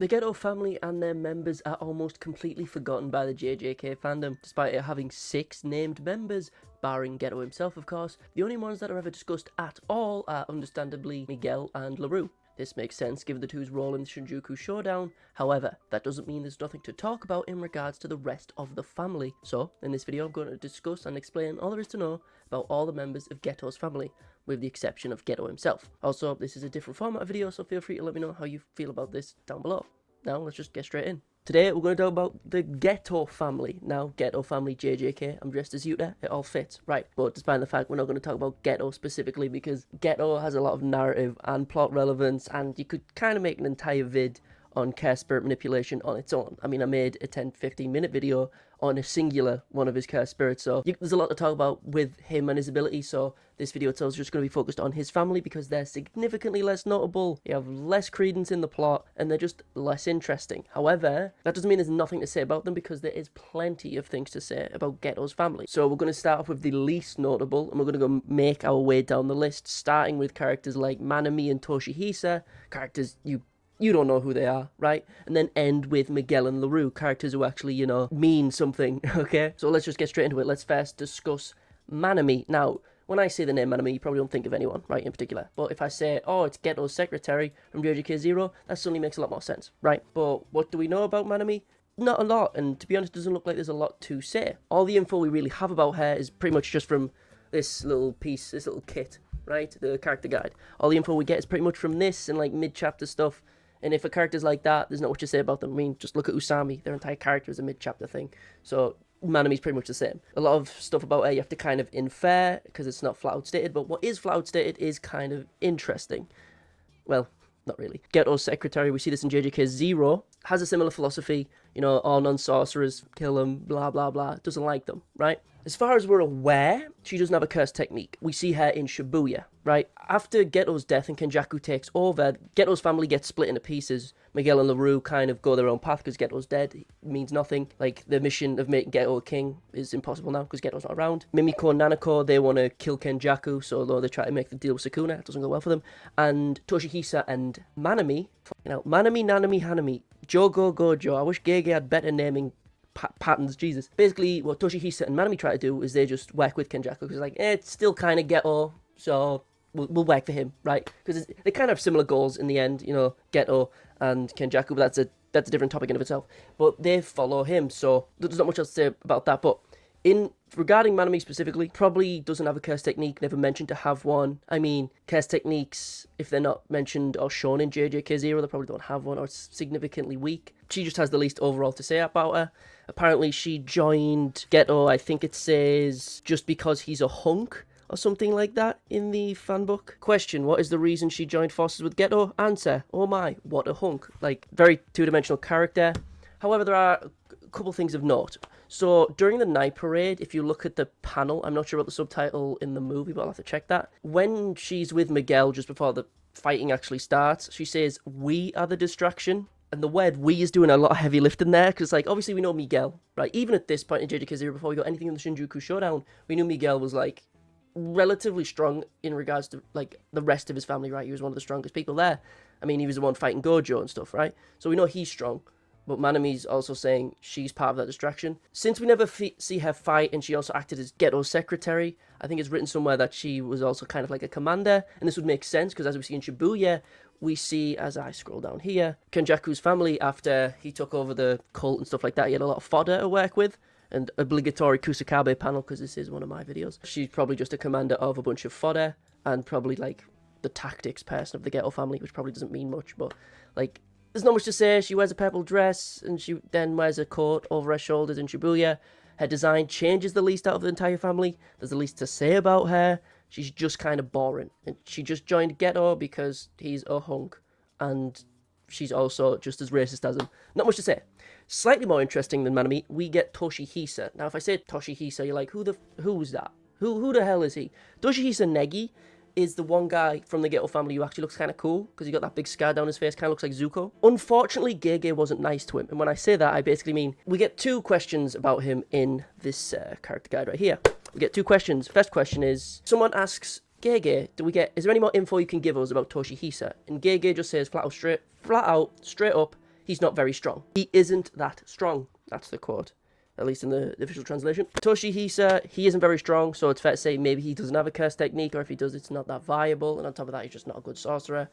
The Geto family and their members are almost completely forgotten by the JJK fandom, despite it having 6 named members, barring Geto himself of course. The only ones that are ever discussed at all are understandably Miguel and Larue. This makes sense given the two's role in the Shinjuku showdown. However, that doesn't mean there's nothing to talk about in regards to the rest of the family. So, in this video I'm going to discuss and explain all there is to know about all the members of Geto's family, with the exception of Geto himself. Also, this is a different format of video, so feel free to let me know how you feel about this down below. Now, let's just get straight in. Today, we're going to talk about the Geto family. Now, Geto family, JJK, I'm dressed as Yuta, it all fits, right. But despite the fact we're not going to talk about Geto specifically, because Geto has a lot of narrative and plot relevance, and you could kind of make an entire vid on curse spirit manipulation on its own. I mean, I made a 10-15 minute video on a singular one of his curse spirits, so there's a lot to talk about with him and his abilities, so this video itself is just going to be focused on his family because they're significantly less notable, they have less credence in the plot, and they're just less interesting. However, that doesn't mean there's nothing to say about them, because there is plenty of things to say about Geto's family. So we're going to start off with the least notable, and we're going to go make our way down the list, starting with characters like Manami and Toshihisa, characters you don't know who they are, right? And then end with Miguel and Larue, characters who actually, you know, mean something, okay? So let's just get straight into it. Let's first discuss Manami. Now, when I say the name Manami, you probably don't think of anyone, right, in particular. But if I say, oh, it's Geto's secretary from JJK Zero, that suddenly makes a lot more sense, right? But what do we know about Manami? Not a lot, and to be honest, it doesn't look like there's a lot to say. All the info we really have about her is pretty much just from this little piece, this little kit, right? The character guide. All the info we get is pretty much from this and, like, mid-chapter stuff. And if a character's like that, there's not much to say about them. I mean, just look at Usami. Their entire character is a mid-chapter thing. So, Manami's pretty much the same. A lot of stuff about her you have to kind of infer, because it's not flat-out stated. But what is flat-out stated is kind of interesting. Well, not really. Geto's secretary, we see this in JJK Zero, has a similar philosophy. You know, all non-sorcerers, kill them, blah, blah, blah. Doesn't like them, right? As far as we're aware, she doesn't have a curse technique. We see her in Shibuya, right? After Geto's death and Kenjaku takes over, Geto's family gets split into pieces. Miguel and Larue kind of go their own path because Geto's dead. It means nothing. Like, the mission of making Geto a king is impossible now because Geto's not around. Mimiko and Nanako, they want to kill Kenjaku, so although they try to make the deal with Sukuna, it doesn't go well for them. And Toshihisa and Manami, Manami, Nanami, Hanami, Jogo, Gojo. I wish Gege had better naming patterns, Jesus. Basically, what Toshihisa and Manami try to do is they just work with Kenjaku, because like, it's still kind of Geto, so we'll work for him, right? Because they kind of have similar goals in the end, you know, Geto and Kenjaku, but that's a different topic in of itself. But they follow him, so there's not much else to say about that. But regarding Manami specifically, probably doesn't have a curse technique, never mentioned to have one. I mean, curse techniques, if they're not mentioned or shown in JJK Zero, they probably don't have one, or it's significantly weak. She just has the least overall to say about her. Apparently she joined Geto, I think it says, just because he's a hunk, or something like that in the fanbook. Question, what is the reason she joined forces with Geto? Answer, oh my, what a hunk. Like, very two-dimensional character. However, there are a couple things of note. So, during the night parade, if you look at the panel, I'm not sure about the subtitle in the movie, but I'll have to check that. When she's with Miguel, just before the fighting actually starts, she says, we are the distraction. And the word we is doing a lot of heavy lifting there, because, like, obviously we know Miguel, right? Even at this point in JJK Zero, before we got anything in the Shinjuku showdown, we knew Miguel was, like, relatively strong in regards to, like, the rest of his family, right? He was one of the strongest people there. I mean, he was the one fighting Gojo and stuff, right? So we know he's strong. But Manami's also saying she's part of that distraction. Since we never see her fight, and she also acted as Geto's secretary, I think it's written somewhere that she was also kind of like a commander. And this would make sense, because as we see in Shibuya, we see, as I scroll down here, Kenjaku's family, after he took over the cult and stuff like that, he had a lot of fodder to work with. And obligatory Kusakabe panel, because this is one of my videos. She's probably just a commander of a bunch of fodder, and probably, like, the tactics person of the Geto family, which probably doesn't mean much, but, like, there's not much to say. She wears a purple dress, and she then wears a coat over her shoulders in Shibuya. Her design changes the least out of the entire family. There's the least to say about her. She's just kind of boring. And she just joined Geto because he's a hunk. And she's also just as racist as him. Not much to say. Slightly more interesting than Manami, we get Toshihisa. Now, if I say Toshihisa, you're like, who's that? Who the hell is he? Toshihisa Negi is the one guy from the Geto family who actually looks kind of cool, because he got that big scar down his face, kind of looks like Zuko. Unfortunately, Gege wasn't nice to him, and when I say that, I basically mean, we get 2 questions about him in this character guide right here. We get 2 questions. First question is, someone asks, Gege, is there any more info you can give us about Toshihisa? And Gege just says flat out, straight up, he's not very strong. He isn't that strong. That's the quote, at least in the official translation. Toshihisa, he isn't very strong, so it's fair to say maybe he doesn't have a curse technique, or if he does, it's not that viable, and on top of that, he's just not a good sorcerer.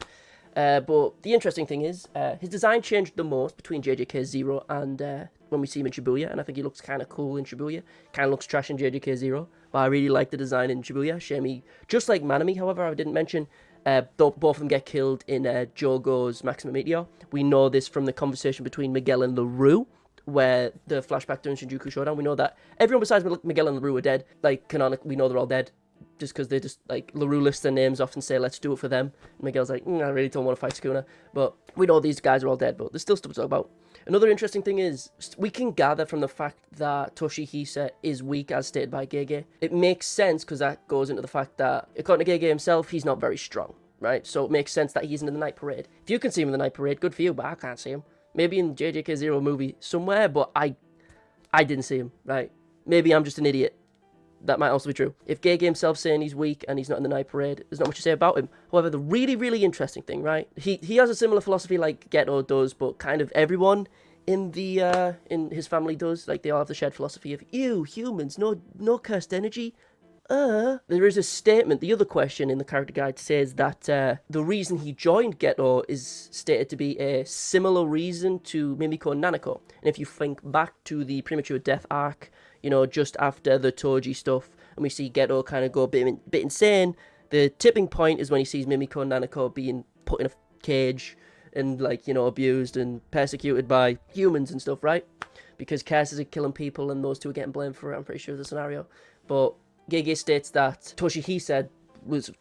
But the interesting thing is, his design changed the most between JJK 0 and when we see him in Shibuya, and I think he looks kind of cool in Shibuya. Kind of looks trash in JJK 0, but I really like the design in Shibuya. Shame just like Manami, however, I didn't mention, both of them get killed in Jogo's Maximum Meteor. We know this from the conversation between Miguel and Larue, where the flashback during Shinjuku Showdown. We know that everyone besides Miguel and Larue are dead. Like, canonically, we know they're all dead. Just because they just, like, Larue lists their names off and say, let's do it for them. And Miguel's like, I really don't want to fight Sukuna. But we know these guys are all dead, but there's still stuff to talk about. Another interesting thing is, we can gather from the fact that Toshihisa is weak, as stated by Gege. It makes sense, because that goes into the fact that, according to Gege himself, he's not very strong, right? So it makes sense that he isn't in the Night Parade. If you can see him in the Night Parade, good for you, but I can't see him. Maybe in JJK 0 movie somewhere, but I didn't see him, right? Maybe I'm just an idiot. That might also be true. If Gege himself saying he's weak and he's not in the Night Parade, there's not much to say about him. However, the really, really interesting thing, right? He has a similar philosophy like Geto does, but kind of everyone in the in his family does. Like, they all have the shared philosophy of, ew, humans, no cursed energy. There is a statement, the other question in the character guide says that the reason he joined Geto is stated to be a similar reason to Mimiko and Nanako. And if you think back to the premature death arc, you know, just after the Toji stuff, and we see Geto kind of go a bit insane, the tipping point is when he sees Mimiko and Nanako being put in a cage and, like, you know, abused and persecuted by humans and stuff, right? Because curses are killing people and those two are getting blamed for it, I'm pretty sure, the scenario. But Gege states that Toshihisa was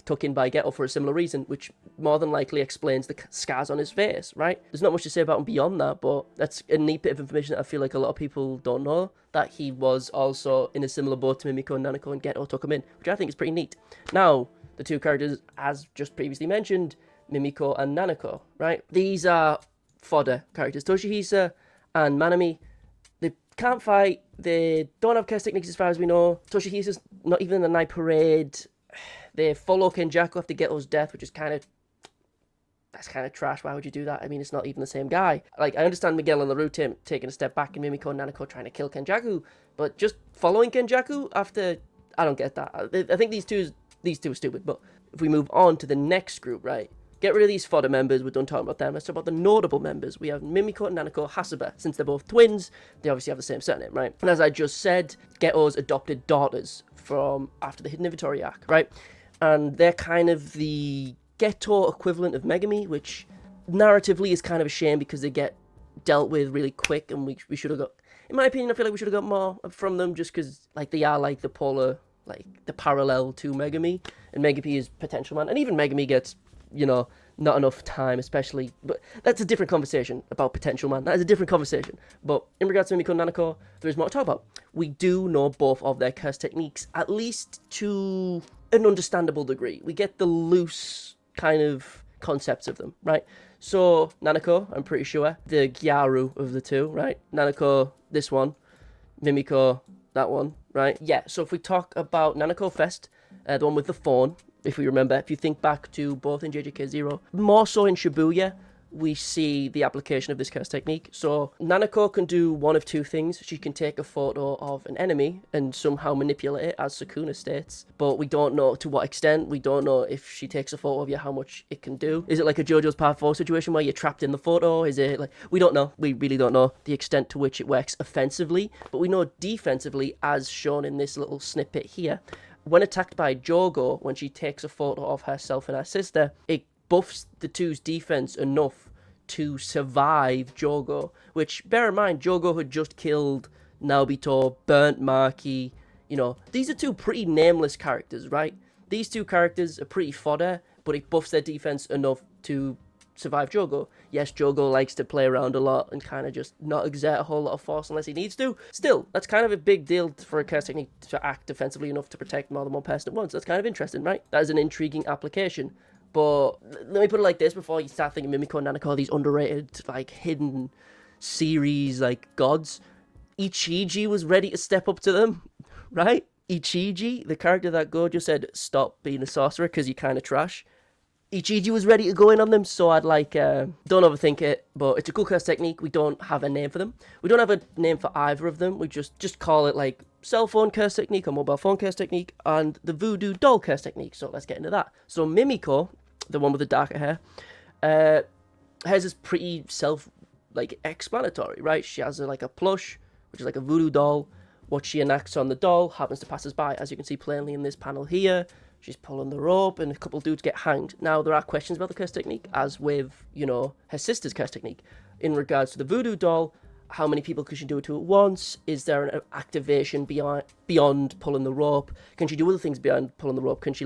took in by Geto for a similar reason, which more than likely explains the scars on his face, right? There's not much to say about him beyond that, but that's a neat bit of information that I feel like a lot of people don't know, that he was also in a similar boat to Mimiko and Nanako, and Geto took him in, which I think is pretty neat. Now, the two characters, as just previously mentioned, Mimiko and Nanako, right? These are fodder characters. Toshihisa and Manami, they can't fight, they don't have curse techniques as far as we know. Toshihisa's not even in the Night Parade. They follow Kenjaku after Geto's death, which is that's kind of trash. Why would you do that? I mean, it's not even the same guy. Like, I understand Miguel and Larue taking a step back and Mimiko and Nanako trying to kill Kenjaku, but just following Kenjaku after, I don't get that. I think these two are stupid. But if we move on to the next group, right? Get rid of these fodder members, we're done talking about them. Let's talk about the notable members. We have Mimiko and Nanako Hasaba. Since they're both twins, they obviously have the same surname, right? And as I just said, Geto's adopted daughters from after the Hidden Inventory arc, right? And they're kind of the Geto equivalent of Megami, which narratively is kind of a shame because they get dealt with really quick, and we should have got, in my opinion, I feel like we should have got more from them, just because, like, they are like the polar, like the parallel to Megami, and Megami is Potential Man, and even Megami gets, you know, not enough time, especially, but that's a different conversation about Potential Man. That is a different conversation. But in regards to Mimiko and Nanako, there is more to talk about. We do know both of their curse techniques, at least to an understandable degree. We get the loose kind of concepts of them, right? So, Nanako, I'm pretty sure, the Gyaru of the two, right? Nanako, this one. Mimiko, that one, right? Yeah, so if we talk about Nanako Fest, the one with the fawn, if we remember, if you think back to both in JJK 0, more so in Shibuya, we see the application of this curse technique. So Nanako can do one of two things. She can take a photo of an enemy and somehow manipulate it, as Sukuna states, but we don't know to what extent. We don't know if she takes a photo of you, how much it can do. Is it like a JoJo's Part 4 situation where you're trapped in the photo? Is it like, we don't know. We really don't know the extent to which it works offensively, but we know defensively, as shown in this little snippet here. When attacked by Jogo, when she takes a photo of herself and her sister, it buffs the two's defense enough to survive Jogo. Which, bear in mind, Jogo had just killed Naobito, burnt Maki. You know, these are two pretty nameless characters, right? These two characters are pretty fodder, but it buffs their defense enough to survive Jogo. Yes, Jogo likes to play around a lot and kind of just not exert a whole lot of force unless he needs to. Still, that's kind of a big deal for a curse technique to act defensively enough to protect more than one person at once. That's kind of interesting, right? That is an intriguing application. But let me put it like this before you start thinking Mimiko and Nanako are these underrated, like, hidden series, like, gods. Ichiji was ready to step up to them, right? Ichiji, the character that Gojo said, stop being a sorcerer because you're kind of trash. Ichiji was ready to go in on them, so I'd like, don't overthink it, but it's a cool curse technique. We don't have a name for them. We don't have a name for either of them. We just call it like cell phone curse technique or mobile phone curse technique and the voodoo doll curse technique. So let's get into that. So Mimiko, the one with the darker hair, hers is pretty explanatory, right? She has like a plush, which is like a voodoo doll. What she enacts on the doll happens to passers-by, as you can see plainly in this panel here. She's pulling the rope, and a couple of dudes get hanged. Now, there are questions about the curse technique, as with, her sister's curse technique. In regards to the voodoo doll, how many people can she do it to at once? Is there an activation beyond pulling the rope? Can she do other things beyond pulling the rope? Can she,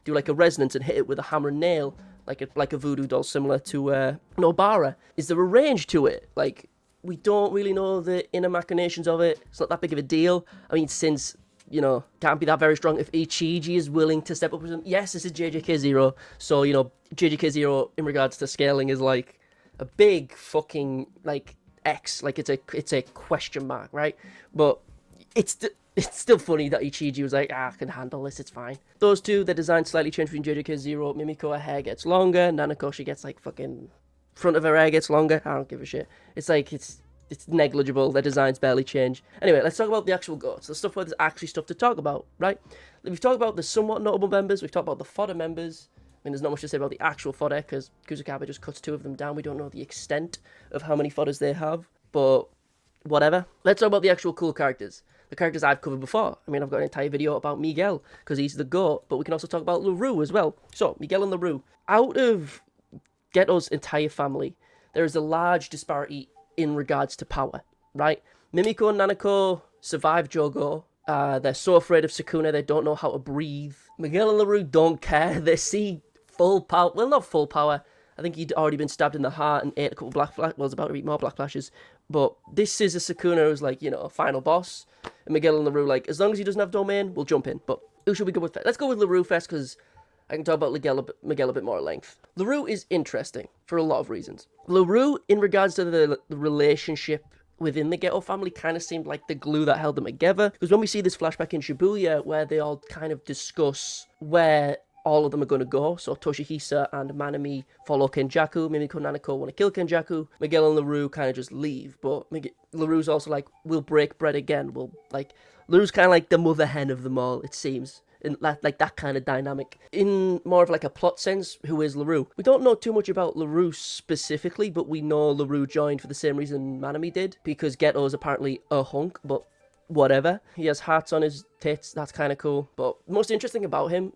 do a resonance and hit it with a hammer and nail, like a voodoo doll similar to Nobara? Is there a range to it? We don't really know the inner machinations of it. It's not that big of a deal. I mean, since, can't be that very strong. If Ichiji is willing to step up with him, yes, this is JJK 0. So, JJK 0 in regards to scaling is like a big fucking, X. It's a question mark, right? But it's still funny that Ichiji was like, I can handle this, it's fine. Those two, their design slightly changed between JJK 0. Mimiko, her hair gets longer. Nanako, she gets fucking front of her hair gets longer. I don't give a shit. It's negligible. Their designs barely change. Anyway, let's talk about the actual goats. The stuff where there's actually stuff to talk about, right? We've talked about the somewhat notable members. We've talked about the fodder members. I mean, there's not much to say about the actual fodder because Kusakabe just cuts 2 of them down. We don't know the extent of how many fodders they have, but whatever. Let's talk about the actual cool characters. The characters I've covered before. I mean, I've got an entire video about Miguel because he's the goat, but we can also talk about Larue as well. So, Miguel and Larue. Out of Geto's entire family, there is a large disparity in regards to power, right? Mimiko and Nanako survive Jogo. They're so afraid of Sukuna, they don't know how to breathe. Miguel and Larue don't care. They see full power. Well, not full power. I think he'd already been stabbed in the heart and ate a couple black flashes. Well, was about to eat more black flashes. But this is a Sukuna who's a final boss. And Miguel and Larue, as long as he doesn't have domain, we'll jump in. But who should we go with first? Let's go with Larue first, because I can talk about Miguel a bit more at length. Larue is interesting for a lot of reasons. Larue, in regards to the relationship within the Geto family, kind of seemed like the glue that held them together. Because when we see this flashback in Shibuya, where they all kind of discuss where all of them are going to go. So Toshihisa and Manami follow Kenjaku. Mimiko and Nanako want to kill Kenjaku. Miguel and Larue kind of just leave. But Larue's also we'll break bread again. Larue's kind of the mother hen of them all, it seems. In that kind of dynamic. In more of a plot sense, who is Larue? We don't know too much about Larue specifically, but we know Larue joined for the same reason Manami did, because Geto is apparently a hunk, but whatever. He has hearts on his tits, that's kind of cool. But most interesting about him,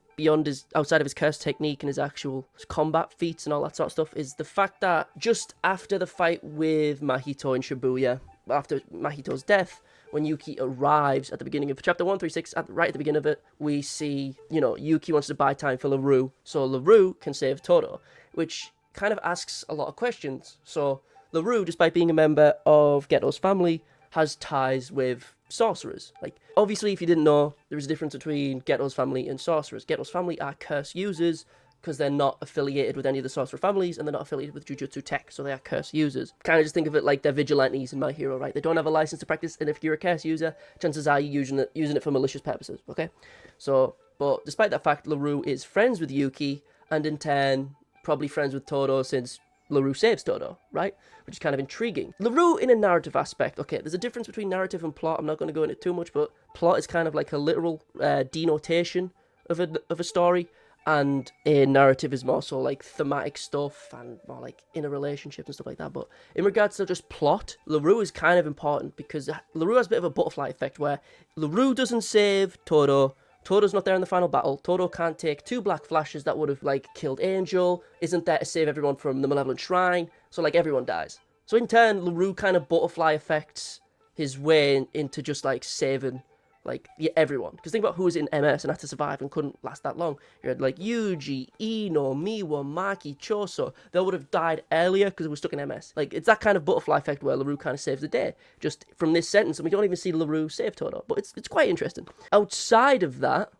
outside of his curse technique and his actual combat feats and all that sort of stuff, is the fact that just after the fight with Mahito in Shibuya, after Mahito's death, when Yuki arrives at the beginning of chapter 136, right at the beginning of it, we see, Yuki wants to buy time for Larue, so Larue can save Todo, which kind of asks a lot of questions. So Larue, despite being a member of Geto's family, has ties with sorcerers. Obviously, if you didn't know, there is a difference between Geto's family and sorcerers. Geto's family are curse users, because they're not affiliated with any of the sorcerer families, and they're not affiliated with Jujutsu Tech, so they are curse users. Kind of just think of it like they're vigilantes in My Hero, right? They don't have a license to practice, and if you're a curse user, chances are you're using it for malicious purposes, okay? So, but despite that fact, Larue is friends with Yuki, and in turn, probably friends with Todo, since Larue saves Todo, right? Which is kind of intriguing. Larue in a narrative aspect, okay, there's a difference between narrative and plot. I'm not going to go into it too much, but plot is kind of like a literal denotation of a story, and a narrative is more so thematic stuff and more inner relationships and stuff like that. But in regards to just plot, Larue is kind of important because Larue has a bit of a butterfly effect where Larue doesn't save Todo. Todo's not there in the final battle. Todo can't take 2 black flashes that would have killed Angel, isn't there to save everyone from the Malevolent Shrine, so everyone dies. So in turn, Larue kind of butterfly effects his way into just saving everyone. Because think about who was in MS and had to survive and couldn't last that long. You had Yuji, Ino, Miwa, Maki, Choso. They would have died earlier because they were stuck in MS. It's that kind of butterfly effect where Larue kind of saves the day. Just from this sentence, and we don't even see Larue save Todo. But it's quite interesting. Outside of that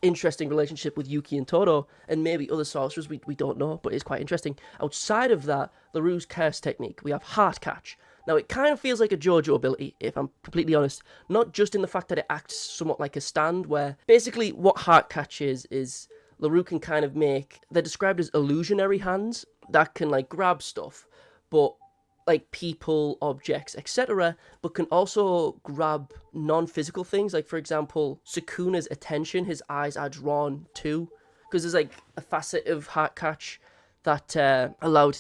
interesting relationship with Yuki and Todo, and maybe other sorcerers, we don't know, but it's quite interesting. Outside of that, Larue's curse technique, we have Heart Catch. Now, it kind of feels like a JoJo ability, if I'm completely honest. Not just in the fact that it acts somewhat like a stand, where basically what Heart Catch is Larue can kind of make, they're described as illusionary hands that can like grab stuff, but like people, objects, etc., but can also grab non-physical things. Like, for example, Sukuna's attention, his eyes are drawn to, because there's like a facet of heart catch that allowed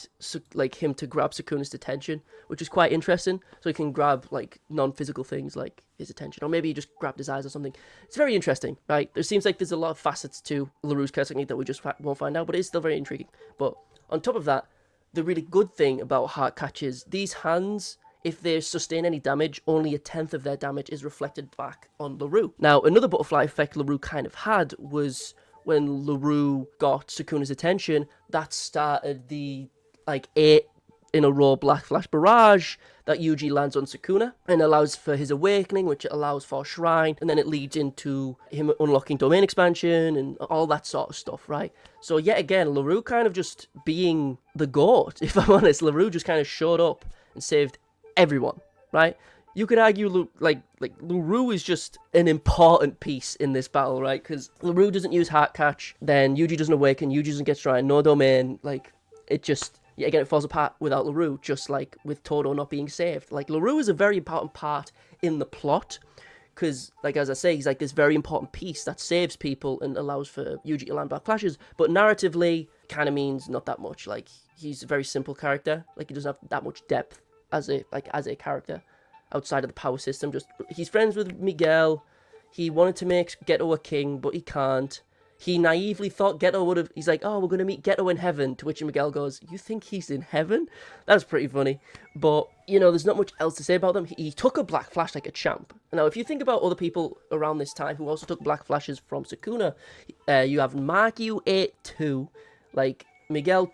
like him to grab Sukuna's attention, which is quite interesting. So he can grab like non-physical things like his attention, or maybe he just grabbed his eyes or something. It's very interesting, right? There seems like there's a lot of facets to Larue's curse technique that we just won't find out, but it's still very intriguing. But on top of that, the really good thing about heart catches, these hands, if they sustain any damage, only 1/10 of their damage is reflected back on Larue. Now, another butterfly effect Larue kind of had was when Larue got Sukuna's attention, that started the like 8 in a row Black Flash Barrage that Yuji lands on Sukuna and allows for his awakening, which allows for Shrine, and then it leads into him unlocking domain expansion and all that sort of stuff, right? So yet again, Larue kind of just being the GOAT, if I'm honest. Larue just kind of showed up and saved everyone, right? You could argue like Larue is just an important piece in this battle, right? Because Larue doesn't use Heart Catch, then Yuji doesn't awaken, Yuji doesn't get Shrine, no domain, like, it just, yeah, again, it falls apart without Larue, just like with Todo not being saved. Like, Larue is a very important part in the plot, because, like, as I say, he's like this very important piece that saves people and allows for Yuji to land Black Flashes, but narratively, kind of means not that much. Like, he's a very simple character, like, he doesn't have that much depth as a character outside of the power system. Just, he's friends with Miguel, he wanted to make Geto a king, but he can't. He naively thought Geto would have... He's like, oh, we're going to meet Geto in heaven. To which Miguel goes, you think he's in heaven? That's pretty funny. But, you know, there's not much else to say about them. He took a Black Flash like a champ. Now, if you think about other people around this time who also took Black Flashes from Sukuna, you have Mark-U 8-2. Like, Miguel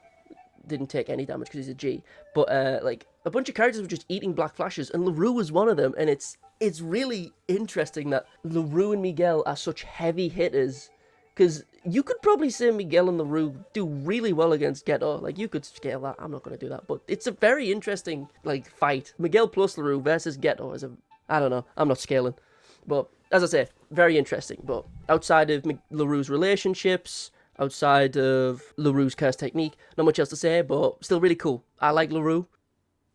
didn't take any damage because he's a G. But, like, a bunch of characters were just eating Black Flashes, and Larue was one of them. And it's really interesting that Larue and Miguel are such heavy hitters. Because you could probably say Miguel and Larue do really well against Geto. Like, you could scale that. I'm not going to do that. But it's a very interesting, like, fight. Miguel plus Larue versus Geto is a... I don't know. I'm not scaling. But, as I say, very interesting. But outside of Larue's relationships, outside of Larue's curse technique, not much else to say, but still really cool. I like Larue.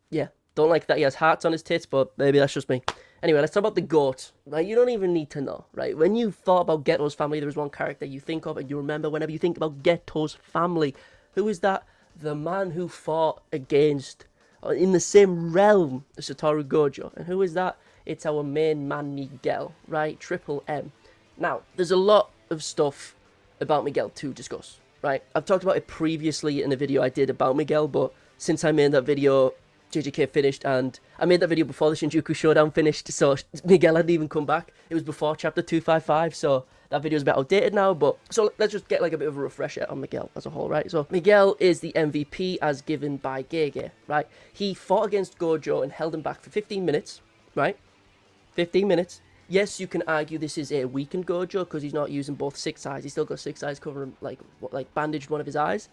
Yeah. Don't like that he has hearts on his tits, but maybe that's just me. Anyway, let's talk about the GOAT. Right, you don't even need to know, right? When you thought about Geto's family, there was one character you think of and you remember whenever you think about Geto's family. Who is that? The man who fought against, in the same realm as Satoru Gojo. And who is that? It's our main man, Miguel, right? Triple M. Now, there's a lot of stuff about Miguel to discuss, right? I've talked about it previously in a video I did about Miguel, but since I made that video, JJK finished, and I made that video before the Shinjuku Showdown finished, so Miguel hadn't even come back. It was before chapter 255, so that video's a bit outdated now, but so let's just get like a bit of a refresher on Miguel as a whole, right? So Miguel is the MVP as given by Gege, right? He fought against Gojo and held him back for 15 minutes, right? 15 minutes. Yes, you can argue this is a weakened Gojo because he's not using both 6 eyes. He's still got 6 eyes covering, like bandaged one of his eyes.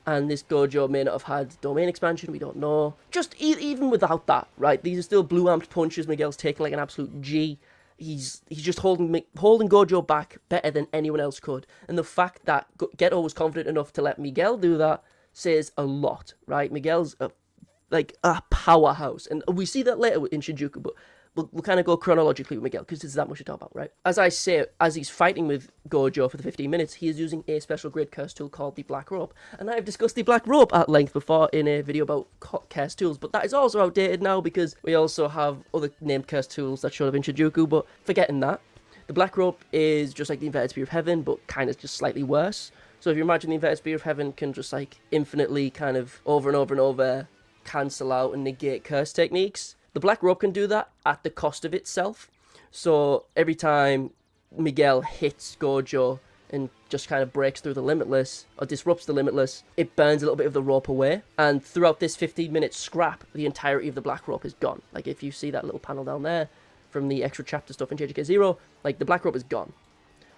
And this Gojo may not have had domain expansion, we don't know. Just even without that, right? These are still blue-armed punches. Miguel's taking like an absolute G. He's just holding Gojo back better than anyone else could. And the fact that Geto was confident enough to let Miguel do that says a lot, right? Miguel's a powerhouse. And we see that later in Shinjuku, but we'll kind of go chronologically with Miguel, because there's that much to talk about, right? As I say, as he's fighting with Gojo for the 15 minutes, he is using a special grid curse tool called the Black Rope. And I've discussed the Black Rope at length before in a video about curse tools, but that is also outdated now, because we also have other named curse tools that showed up in Shinjuku, but forgetting that. The Black Rope is just like the Inverted Spear of Heaven, but kind of just slightly worse. So if you imagine the Inverted Spear of Heaven can just like infinitely kind of over and over and over cancel out and negate curse techniques, the Black Rope can do that at the cost of itself. So every time Miguel hits Gojo and just kind of breaks through the Limitless, or disrupts the Limitless, it burns a little bit of the rope away. And throughout this 15-minute scrap, the entirety of the Black Rope is gone. Like, if you see that little panel down there from the extra chapter stuff in JJK 0, like, the Black Rope is gone.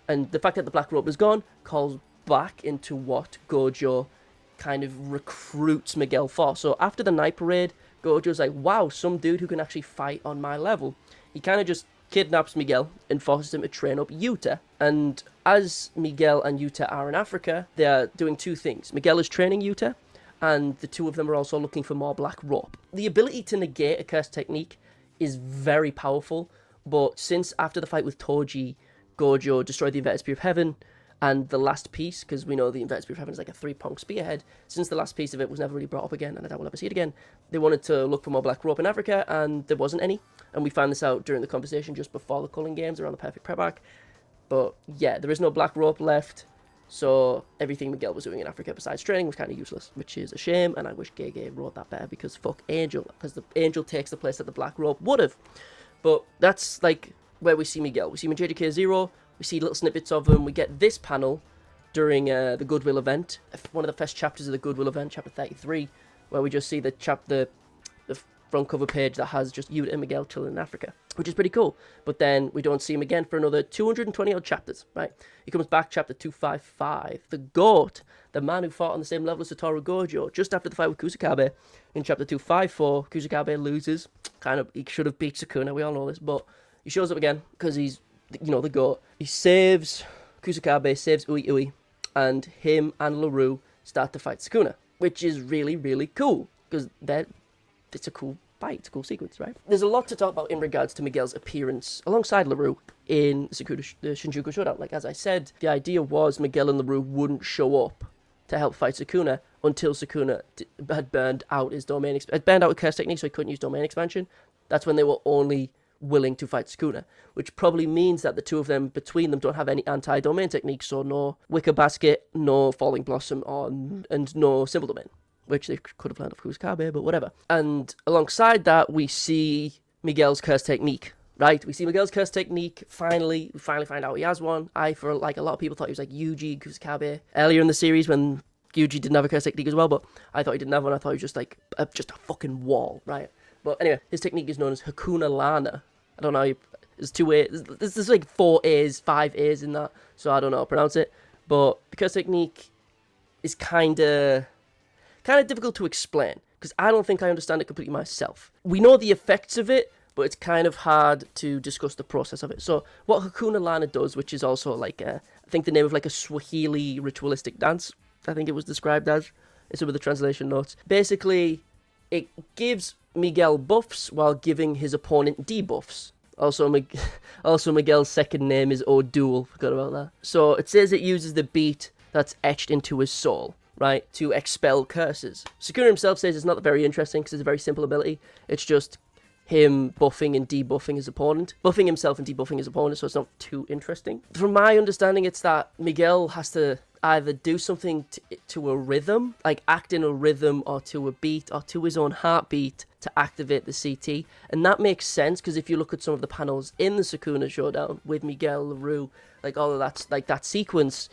And the fact that the Black Rope is gone calls back into what Gojo kind of recruits Miguel for. So after the Night Parade, Gojo's like, wow, some dude who can actually fight on my level. He kind of just kidnaps Miguel and forces him to train up Yuta. And as Miguel and Yuta are in Africa, they are doing two things. Miguel is training Yuta, and the two of them are also looking for more black rope. The ability to negate a curse technique is very powerful, but since after the fight with Toji, Gojo destroyed the inverted spear of heaven, and the last piece, because we know the inverted spear of heaven is like a 3-pronged spearhead, since the last piece of it was never really brought up again, and I doubt we'll ever see it again, they wanted to look for more black rope in Africa, and there wasn't any. And we found this out during the conversation just before the Culling Games around the Perfect Prep Arc. But yeah, there is no black rope left, so everything Miguel was doing in Africa besides training was kind of useless, which is a shame, and I wish Gege wrote that better, because fuck Angel, because the Angel takes the place that the black rope would have. But that's like where we see Miguel. We see him in JJK 0, we see little snippets of him, we get this panel during the Goodwill event, one of the first chapters of the Goodwill event, chapter 33, where we just see the front cover page that has just Yuta and Miguel chilling in Africa, which is pretty cool. But then we don't see him again for another 220 odd chapters, right? He comes back chapter 255. The GOAT, the man who fought on the same level as Satoru Gojo, just after the fight with Kusakabe in chapter 254, Kusakabe loses. He should have beat Sukuna, we all know this, but he shows up again because he's, the GOAT. He saves Kusakabe, saves Ui, and him and Larue start to fight Sukuna, which is really, really cool, because it's a cool fight, it's a cool sequence, right? There's a lot to talk about in regards to Miguel's appearance alongside Larue in the Shinjuku Showdown. Like, as I said, the idea was Miguel and Larue wouldn't show up to help fight Sukuna until Sukuna had burned out his domain, had burned out with curse technique, so he couldn't use domain expansion. That's when they were only willing to fight Sukuna, which probably means that the two of them, between them, don't have any anti-domain techniques, so no Wicker Basket, no Falling Blossom, and no Simple Domain, which they could have learned of Kusakabe, but whatever. And alongside that, we see Miguel's curse technique, right? We see Miguel's curse technique, we finally find out he has one. For a lot of people thought he was like Yuji, Kusakabe, earlier in the series when Yuji didn't have a curse technique as well, but I thought he didn't have one. I thought he was just like, just a fucking wall, right? But anyway, his technique is known as Hakuna Lana. I don't know, there's 2 A's, there's like 4 A's, 5 A's in that, so I don't know how to pronounce it. But the curse technique is kind of difficult to explain, because I don't think I understand it completely myself. We know the effects of it, but it's kind of hard to discuss the process of it. So what Hakuna Lana does, which is also like I think the name of like a Swahili ritualistic dance, I think it was described as, in some of the translation notes. Basically, it gives Miguel buffs while giving his opponent debuffs. Also, Miguel's second name is O'Doul, forgot about that. So it says it uses the beat that's etched into his soul, right, to expel curses. Sukuna himself says it's not very interesting because it's a very simple ability. It's just him buffing and debuffing his opponent. Buffing himself and debuffing his opponent, so it's not too interesting. From my understanding, it's that Miguel has to either do something to a rhythm, like act in a rhythm or to a beat or to his own heartbeat to activate the CT. And that makes sense because if you look at some of the panels in the Sukuna Showdown with Miguel, Larue, like all of that, like that sequence,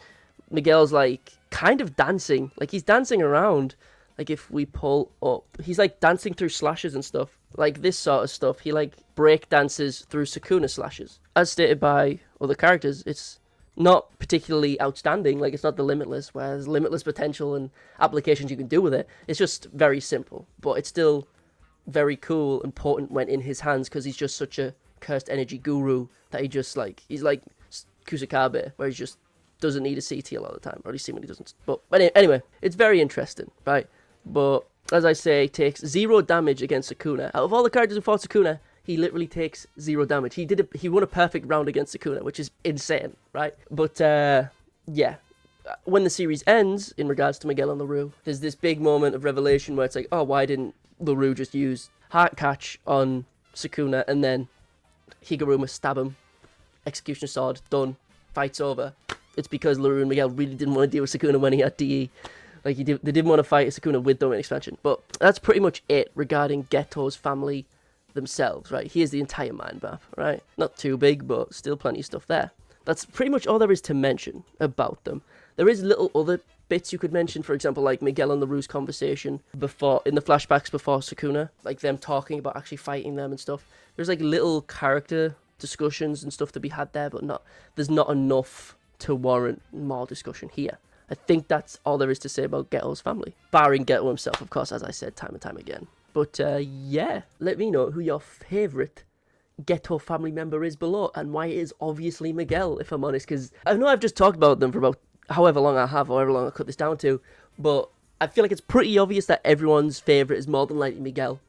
Miguel's like kind of dancing, like he's dancing around. Like if we pull up, he's like dancing through slashes and stuff, like this sort of stuff. He like break dances through Sukuna slashes. As stated by other characters, it's not particularly outstanding, like it's not the Limitless, where there's limitless potential and applications you can do with it. It's just very simple, but it's still very cool and potent when in his hands, because he's just such a cursed energy guru that he's like Kusakabe, where he just doesn't need a CT a lot of the time, or at least seemingly doesn't. But anyway, it's very interesting, right? But as I say, takes 0 damage against Sukuna. Out of all the characters who fought Sukuna, he literally takes 0 damage. He won a perfect round against Sukuna, which is insane, right? But yeah, when the series ends, in regards to Miguel and Larue, there's this big moment of revelation where it's like, oh, why didn't Larue just use Heart Catch on Sukuna and then Higuruma stab him, Executioner Sword, done, fight's over. It's because Larue and Miguel really didn't want to deal with Sukuna when he had DE. Like they didn't want to fight Sukuna with domain expansion. But that's pretty much it regarding Geto's family themselves, right? Here's the entire mind map, right? Not too big, but still plenty of stuff there. That's pretty much all there is to mention about them. There is little other bits you could mention, for example, like Miguel and Larue's conversation in the flashbacks before Sukuna, like them talking about actually fighting them and stuff. There's like little character discussions and stuff to be had there, but there's not enough to warrant more discussion here. I think that's all there is to say about Geto's family, barring Geto himself, of course, as I said time and time again. But yeah, let me know who your favourite Geto family member is below, and why it is obviously Miguel, if I'm honest, because I know I've just talked about them for about however long I cut this down to, but I feel like it's pretty obvious that everyone's favourite is more than likely Miguel,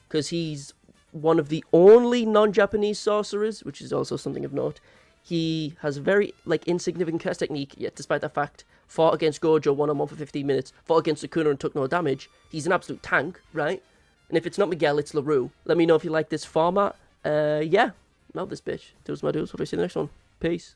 because he's one of the only non-Japanese sorcerers, which is also something of note. He has a very, insignificant cast technique, yet despite that fact, fought against Gojo one-on-one for 15 minutes, fought against Sukuna and took no damage. He's an absolute tank, right? And if it's not Miguel, it's Larue. Let me know if you like this format. Yeah, not this bitch. Those my dudes. Hope I see you in the next one. Peace.